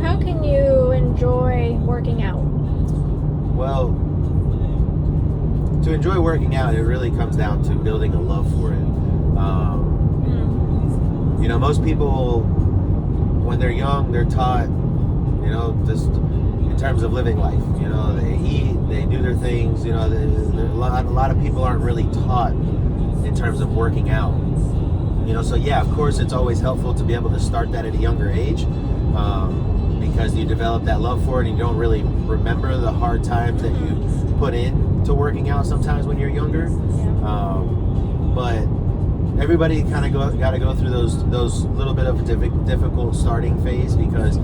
how can you enjoy working out? Well, to enjoy working out, it really comes down to building a love for it. Most people, when they're young, they're taught, just in terms of living life. They eat, they do their things. A lot of people aren't really taught in terms of working out. So yeah, of course, it's always helpful to be able to start that at a younger age, because you develop that love for it, and you don't really remember the hard times that you put in to working out sometimes when you're younger. Yeah. But everybody kind of got to go through those little bit of a difficult starting phase, because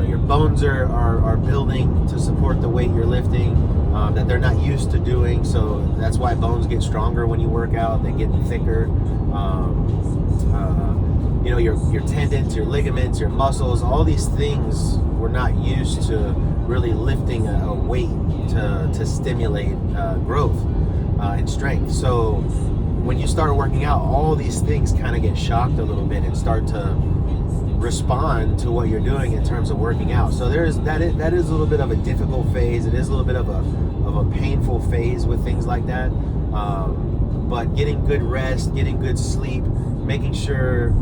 your bones are building to support the weight you're lifting, that they're not used to doing. So that's why bones get stronger when you work out. They get thicker. Your tendons, your ligaments, your muscles, all these things we're not used to really lifting a weight to stimulate growth and strength. So when you start working out, all these things kind of get shocked a little bit and start to respond to what you're doing in terms of working out. So that is a little bit of a difficult phase. It is a little bit of a painful phase with things like that. But getting good rest, getting good sleep, making sure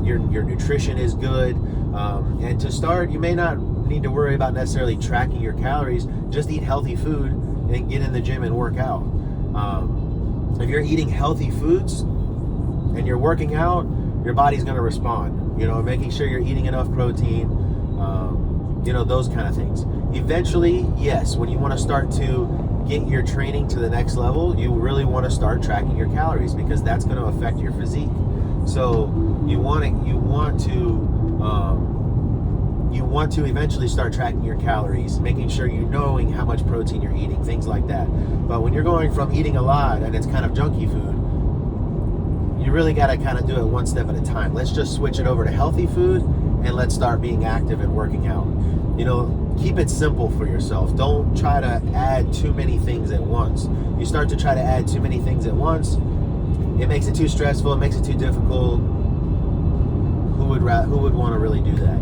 your nutrition is good, and to start, you may not need to worry about necessarily tracking your calories. Just eat healthy food and get in the gym and work out. If you're eating healthy foods and you're working out, your body's going to respond. Making sure you're eating enough protein, those kind of things. Eventually, yes, when you want to start to get your training to the next level, you really want to start tracking your calories, because that's going to affect your physique. So you want to eventually start tracking your calories, making sure you're knowing how much protein you're eating, things like that. But when you're going from eating a lot and it's kind of junky food, you really got to kind of do it one step at a time. Let's just switch it over to healthy food, and let's start being active and working out. Keep it simple for yourself. Don't try to add too many things at once. You start to try to add too many things at once, it makes it too stressful, it makes it too difficult. Who would want to really do that?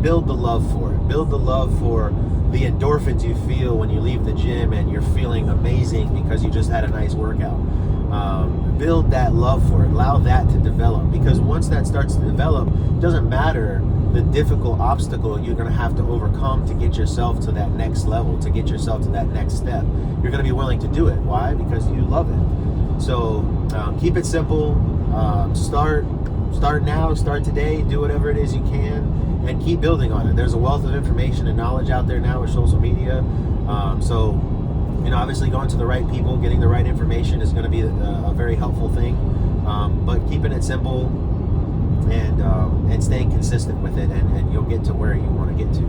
Build the love for it. Build the love for the endorphins you feel when you leave the gym and you're feeling amazing because you just had a nice workout. Build that love for it. Allow that to develop, because once that starts to develop, it doesn't matter the difficult obstacle you're going to have to overcome to get yourself to that next level, to get yourself to that next step. You're going to be willing to do it. Why? Because you love it. So keep it simple. Start now, start today, do whatever it is you can, and keep building on it. There's a wealth of information and knowledge out there now with social media. So obviously going to the right people, getting the right information is going to be a very helpful thing. But keeping it simple and staying consistent with it, and you'll get to where you want to get to.